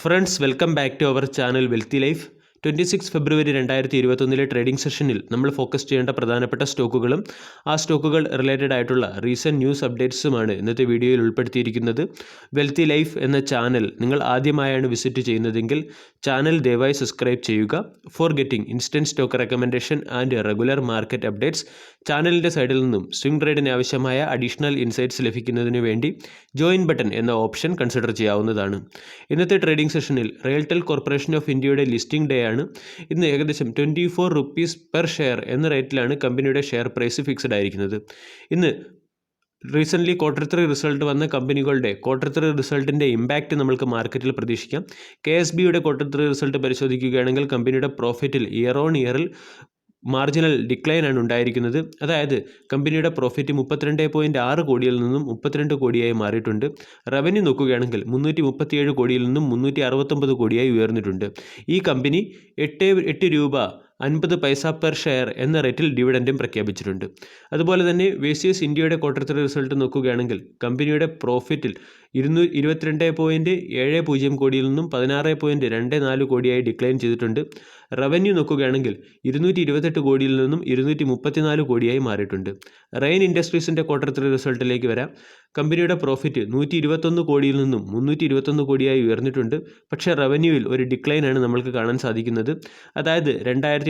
Friends, welcome back to our channel Wealthy Life. 26 February 2021 trading സെഷനിൽ നമ്മൾ focus ചെയ്യേണ്ട പ്രധാനപ്പെട്ട സ്റ്റോക്കുകളും ആ സ്റ്റോക്കുകൾ റിലേറ്റഡ് ആയിട്ടുള്ള റീസെൻറ്റ് ന്യൂസ് അപ്ഡേറ്റ്സുമാണ് ഇന്നത്തെ വീഡിയോയിൽ ഉൾപ്പെടുത്തിയിരിക്കുന്നത്. വെൽത്തി ലൈഫ് എന്ന ചാനൽ നിങ്ങൾ ആദ്യമായാണ് വിസിറ്റ് ചെയ്യുന്നതെങ്കിൽ ചാനൽ ദയവായി സബ്സ്ക്രൈബ് ചെയ്യുക. For getting instant stock recommendation and regular market updates, ചാനലിൻ്റെ സൈഡിൽ നിന്നും സ്വിംഗ് ട്രേഡിന് ആവശ്യമായ അഡീഷണൽ ഇൻസൈറ്റ്സ് ലഭിക്കുന്നതിന് വേണ്ടി ജോയിൻ ബട്ടൺ എന്ന ഓപ്ഷൻ കൺസിഡർ ചെയ്യാവുന്നതാണ്. ഇന്നത്തെ ട്രേഡിംഗ് സെഷനിൽ റെയിൽടെൽ കോർപ്പറേഷൻ ഓഫ് ഇന്ത്യയുടെ ലിസ്റ്റിംഗ് ഡേ ആണ്. ഇന്ന് ഏകദേശം 24 റുപ്പീസ് പെർ ഷെയർ എന്ന റേറ്റിലാണ് കമ്പനിയുടെ ഷെയർ പ്രൈസ് ഫിക്സഡ് ആയിരിക്കുന്നത്. ഇന്ന് റീസെൻ്റ്ലി Q3 റിസൾട്ട് വന്ന കമ്പനികളുടെ Q3 റിസൾട്ടിൻ്റെ ഇമ്പാക്റ്റ് നമ്മൾക്ക് മാർക്കറ്റിൽ പ്രതീക്ഷിക്കാം. KSBയുടെ Q3 റിസൾട്ട് പരിശോധിക്കുകയാണെങ്കിൽ കമ്പനിയുടെ പ്രോഫിറ്റിൽ ഇയർ ഓൺ ഇയറിൽ മാർജിനൽ ഡിക്ലൈൻ ആണ് ഉണ്ടായിരിക്കുന്നത്. അതായത് കമ്പനിയുടെ പ്രോഫിറ്റ് 32.6 കോടിയിൽ നിന്നും 32 കോടിയായി മാറിയിട്ടുണ്ട്. റവന്യൂ നോക്കുകയാണെങ്കിൽ 337 കോടിയിൽ നിന്നും 369 കോടിയായി ഉയർന്നിട്ടുണ്ട്. ഈ കമ്പനി 8 രൂപ 50 പൈസ പെർ ഷെയർ എന്ന റേറ്റിൽ ഡിവിഡൻറ്റും പ്രഖ്യാപിച്ചിട്ടുണ്ട്. അതുപോലെ തന്നെ വേസിയസ് ഇന്ത്യയുടെ Q3 റിസൾട്ട് നോക്കുകയാണെങ്കിൽ കമ്പനിയുടെ പ്രോഫിറ്റിൽ 222.70 കോടിയിൽ നിന്നും 16.24 കോടിയായി ഡിക്ലൈൻ ചെയ്തിട്ടുണ്ട്. റവന്യൂ നോക്കുകയാണെങ്കിൽ 228 കോടിയിൽ നിന്നും 234 കോടിയായി മാറിയിട്ടുണ്ട്. റെയിൻ ഇൻഡസ്ട്രീസിൻ്റെ Q3 റിസൾട്ടിലേക്ക് വരാം. കമ്പനിയുടെ പ്രോഫിറ്റ് 121 കോടിയിൽ നിന്നും 321 കോടിയായി ഉയർന്നിട്ടുണ്ട്. പക്ഷേ റവന്യൂവിൽ ഒരു ഡിക്ലൈനാണ് നമ്മൾക്ക് കാണാൻ സാധിക്കുന്നത്. അതായത്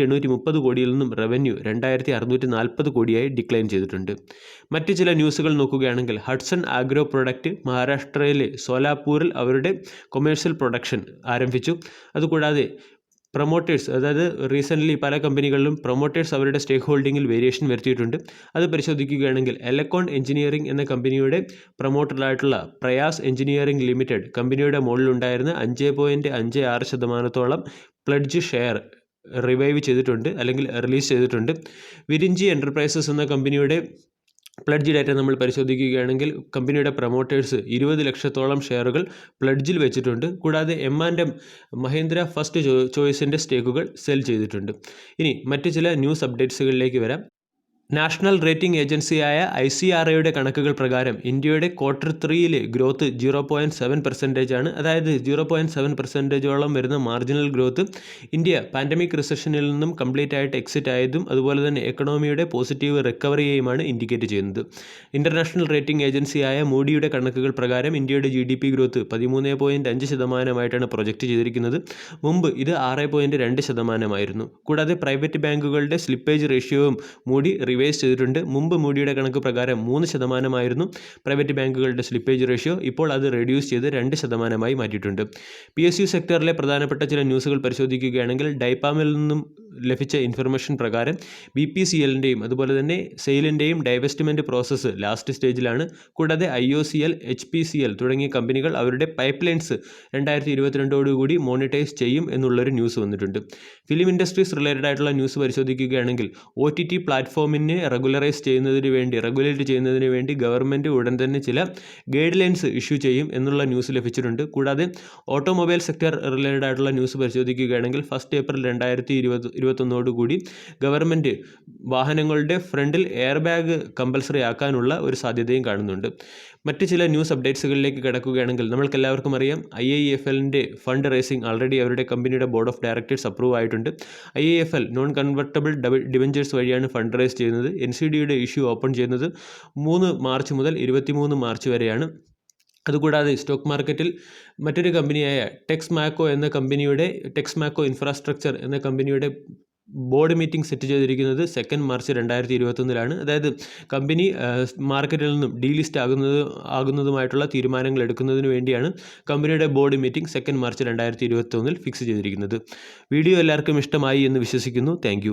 2830 കോടിയിൽ നിന്നും റവന്യൂ 2640 കോടിയായി ഡിക്ലൈൻ ചെയ്തിട്ടുണ്ട്. മറ്റ് ചില ന്യൂസുകൾ നോക്കുകയാണെങ്കിൽ ഹഡ്സൺ ആഗ്രോ പ്രൊഡക്റ്റ് മഹാരാഷ്ട്രയിലെ സോലാപൂരിൽ അവരുടെ കൊമേഴ്ഷ്യൽ പ്രൊഡക്ഷൻ ആരംഭിച്ചു. അതുകൂടാതെ പ്രൊമോട്ടേഴ്സ്, അതായത് റീസെൻ്റ്ലി പല കമ്പനികളിലും പ്രൊമോട്ടേഴ്സ് അവരുടെ സ്റ്റേക്ക് ഹോൾഡിങ്ങിൽ വേരിയേഷൻ വരുത്തിയിട്ടുണ്ട്. അത് പരിശോധിക്കുകയാണെങ്കിൽ എലക്കോൺ എഞ്ചിനീയറിംഗ് എന്ന കമ്പനിയുടെ പ്രൊമോട്ടറായിട്ടുള്ള പ്രയാസ് എഞ്ചിനീയറിംഗ് ലിമിറ്റഡ് കമ്പനിയുടെ മുകളിലുണ്ടായിരുന്ന 5.56% പ്ലഡ്ജ് ഷെയർ റിവൈവ് ചെയ്തിട്ടുണ്ട്, അല്ലെങ്കിൽ റിലീസ് ചെയ്തിട്ടുണ്ട്. വിരിഞ്ചി എൻ്റർപ്രൈസസ് എന്ന കമ്പനിയുടെ പ്ലഡ്ജ് ഡാറ്റ നമ്മൾ പരിശോധിക്കുകയാണെങ്കിൽ കമ്പനിയുടെ പ്രൊമോട്ടേഴ്സ് 20 ലക്ഷത്തോളം ഷെയറുകൾ പ്ലഡ്ജിൽ വെച്ചിട്ടുണ്ട്. കൂടാതെ M&M മഹീന്ദ്ര ഫസ്റ്റ് ചോയ്സിൻ്റെ സ്റ്റേക്കുകൾ സെൽ ചെയ്തിട്ടുണ്ട്. ഇനി മറ്റ് ചില ന്യൂസ് അപ്ഡേറ്റ്സുകളിലേക്ക് വരാം. നാഷണൽ റേറ്റിംഗ് ഏജൻസിയായ ICRAയുടെ കണക്കുകൾ പ്രകാരം ഇന്ത്യയുടെ Q3 ഗ്രോത്ത് 0.7% ആണ്. അതായത് 0.7%ഓളം വരുന്ന മാർജിനൽ ഗ്രോത്ത് ഇന്ത്യ പാൻഡമിക് റിസഷനിൽ നിന്നും കംപ്ലീറ്റ് ആയിട്ട് എക്സിറ്റ് ആയതും അതുപോലെ തന്നെ എക്കണോമിയുടെ പോസിറ്റീവ് റിക്കവറിയെയുമാണ് ഇൻഡിക്കേറ്റ് ചെയ്യുന്നത്. ഇൻ്റർനാഷണൽ റേറ്റിംഗ് ഏജൻസിയായ മൂഡിയുടെ കണക്കുകൾ പ്രകാരം ഇന്ത്യയുടെ GDP ഗ്രോത്ത് 13.5% പ്രൊജക്റ്റ് ചെയ്തിരിക്കുന്നത്. മുമ്പ് ഇത് 6.2% കൂടാതെ പ്രൈവറ്റ് ബാങ്കുകളുടെ സ്ലിപ്പേജ് റേഷ്യോയും മൂഡി റിവൈസ് ചെയ്തിട്ടുണ്ട്. മുമ്പ് മൂഡിയുടെ കണക്ക് പ്രകാരം 3% പ്രൈവറ്റ് ബാങ്കുകളുടെ സ്ലിപ്പേജ് റേഷ്യോ. ഇപ്പോൾ അത് റെഡ്യൂസ് ചെയ്ത് 2% മാറ്റിയിട്ടുണ്ട്. PSU സെക്ടറിലെ പ്രധാനപ്പെട്ട ചില ന്യൂസുകൾ പരിശോധിക്കുകയാണെങ്കിൽ ഡൈപ്പാമിൽ നിന്നും ലഭിച്ച ഇൻഫർമേഷൻ പ്രകാരം BPCLൻ്റെയും അതുപോലെ തന്നെ സെയിലിൻ്റെയും ഡൈവെസ്റ്റ്മെൻറ്റ് പ്രോസസ്സ് ലാസ്റ്റ് സ്റ്റേജിലാണ്. കൂടാതെ IOCL, HPCL തുടങ്ങിയ കമ്പനികൾ അവരുടെ പൈപ്പ് ലൈൻസ് 2022 മോണിറ്റൈസ് ചെയ്യും എന്നുള്ളൊരു ന്യൂസ് വന്നിട്ടുണ്ട്. ഫിലിം ഇൻഡസ്ട്രീസ് റിലേറ്റഡ് ആയിട്ടുള്ള ന്യൂസ് പരിശോധിക്കുകയാണെങ്കിൽ OTT പ്ലാറ്റ്ഫോമിനെ റെഗുലേറ്റ് ചെയ്യുന്നതിന് വേണ്ടി ഗവൺമെൻറ് ഉടൻ തന്നെ ചില ഗൈഡ് ലൈൻസ് ഇഷ്യൂ ചെയ്യും എന്നുള്ള ന്യൂസ് ലഭിച്ചിട്ടുണ്ട്. കൂടാതെ ഓട്ടോമൊബൈൽ സെക്ടർ റിലേറ്റഡ് ആയിട്ടുള്ള ന്യൂസ് പരിശോധിക്കുകയാണെങ്കിൽ 1 ഏപ്രിൽ 2021 ഗവൺമെൻറ് വാഹനങ്ങളുടെ ഫ്രണ്ടിൽ എയർ ബാഗ് കമ്പൽസറി ആക്കാനുള്ള ഒരു സാധ്യതയും കാണുന്നുണ്ട്. മറ്റ് ചില ന്യൂസ് അപ്ഡേറ്റ്സുകളിലേക്ക് കിടക്കുകയാണെങ്കിൽ നമ്മൾക്കെല്ലാവർക്കും അറിയാം IIFLൻ്റെ ഫണ്ട് റേസിംഗ് ആൾറെഡി അവരുടെ കമ്പനിയുടെ ബോർഡ് ഓഫ് ഡയറക്ടേഴ്സ് അപ്രൂവ് ആയിട്ടുണ്ട്. IIFL നോൺ കൺവെർട്ടബിൾ ഡിബഞ്ചേഴ്സ് വഴിയാണ് ഫണ്ട് റേസ് ചെയ്യുന്നത്. NCDയുടെ ഇഷ്യൂ ഓപ്പൺ ചെയ്യുന്നത് 3 മാർച്ച് മുതൽ 23 മാർച്ച് വരെയാണ്. അതുകൂടാതെ സ്റ്റോക്ക് മാർക്കറ്റിൽ മറ്റൊരു കമ്പനിയായ ടെക്സ്മാക്കോ ഇൻഫ്രാസ്ട്രക്ചർ എന്ന കമ്പനിയുടെ ബോർഡ് മീറ്റിംഗ് സെറ്റ് ചെയ്തിരിക്കുന്നത് 2 മാർച്ച് 2021 അതായത് കമ്പനി മാർക്കറ്റിൽ നിന്നും ഡീലിസ്റ്റ് ആകുന്നതുമായിട്ടുള്ള തീരുമാനങ്ങൾ എടുക്കുന്നതിന് വേണ്ടിയാണ് കമ്പനിയുടെ ബോർഡ് മീറ്റിംഗ് 2 മാർച്ച് 2021 ഫിക്സ് ചെയ്തിരിക്കുന്നത്. വീഡിയോ എല്ലാവർക്കും ഇഷ്ടമായി എന്ന് വിശ്വസിക്കുന്നു. താങ്ക്